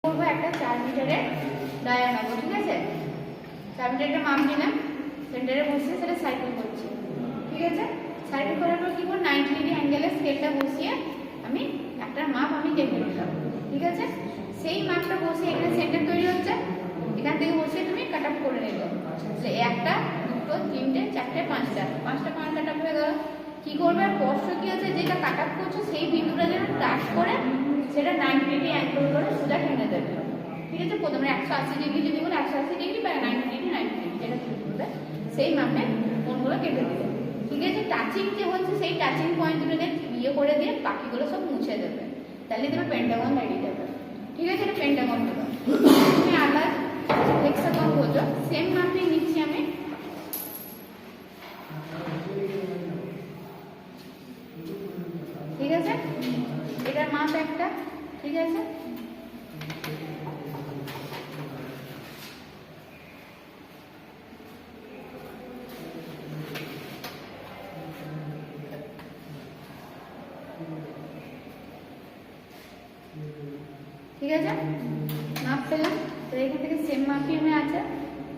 করবো একটা 4 মিটারের ডায়া নেবো, ঠিক আছে? 4 মিটারটা মাপ নিলাম, সেন্টারে বসিয়ে সেটা সাইকেল করছি, ঠিক আছে? সাইকেল করার পর কি করব, 90 ডিগ্রি অ্যাঙ্গেলে স্কেলটা বসিয়ে আমি একটা মাপ আমি কেটে নিলাম, ঠিক আছে? সেই মাপটা বসিয়ে এখানে সেন্টার তৈরি হচ্ছে, এখান থেকে বসিয়ে তুমি কাট আপ করে নিলে একটা, দুটো, তিনটে, চারটে, পাঁচটা কাট আপ হয়ে গেল। কি করবে, স্পর্শ কি আছে, যেটা কাট আপ করছো সেই বিন্দুটা যেন টাচ করে সেটা 90 ডিগ্রি অ্যাঙ্গেল করে সোজা টেনে দেবে, ঠিক আছে? প্রথমে 180 ডিগ্রি যদি বলে 180 ডিগ্রি বা 90 ডিগ্রি যেটা তুমি করবে সেই মাপে কোণগুলো কেটে দিবে, ঠিক আছে? টাচিং যে হচ্ছে সেই টাচিং পয়েন্টগুলোকে ইয়ে করে দিয়ে বাকিগুলো সব মুছে দেবে, তাহলে তোমার পেন্টাগন দাঁড়িয়ে যাবে, ঠিক আছে? এটা পেন্টাগন হলো। তুমি আলাদা হেক্সাগন বলছো, সেম মাপে নিচ্ছি আমি, ঠিক আছে? এটার মাপ একটা, ঠিক আছে? ঠিক আছে, মাপ পেলাম। তো এখান থেকে সেম মাপই আমি আছে,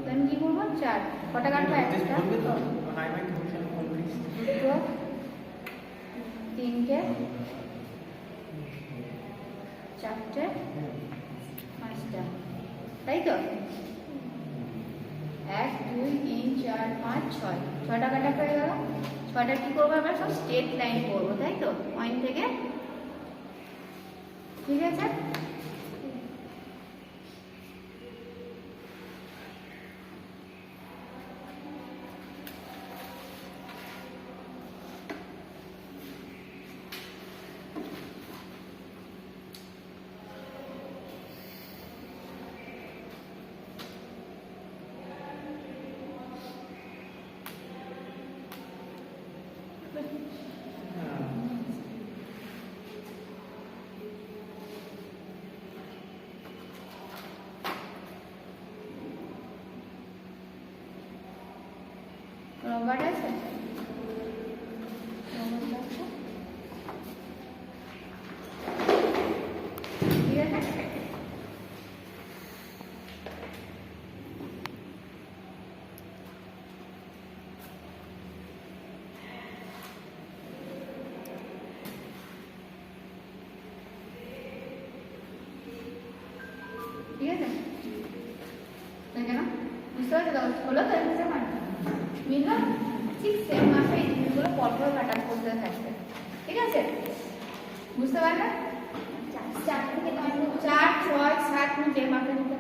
তো আমি কি করবো, 4 কটা কাটবো, একটা, দুটো, তিনটে, চারটে, পাঁচটা, তাই তো? 1 2 3 4 5 6 ছটা কাটা হয়ে গেল। 6টা কি করবো, আমরা সব স্ট্রেট লাইন করবো, তাই তো? পয়েন্ট থেকে, ঠিক আছে? রবার আছে, ঠিক আছে? ঠিক আছে, দেখে না, বুঝতে পারছো? হলো তো, মিলল, ঠিক সেম মাপে এই জিনিসগুলো পরপর কাট আপ করতে থাকবে, ঠিক আছে? বুঝতে পারলে? 4 থেকে 5 4 6 7 যে মাপে নিতে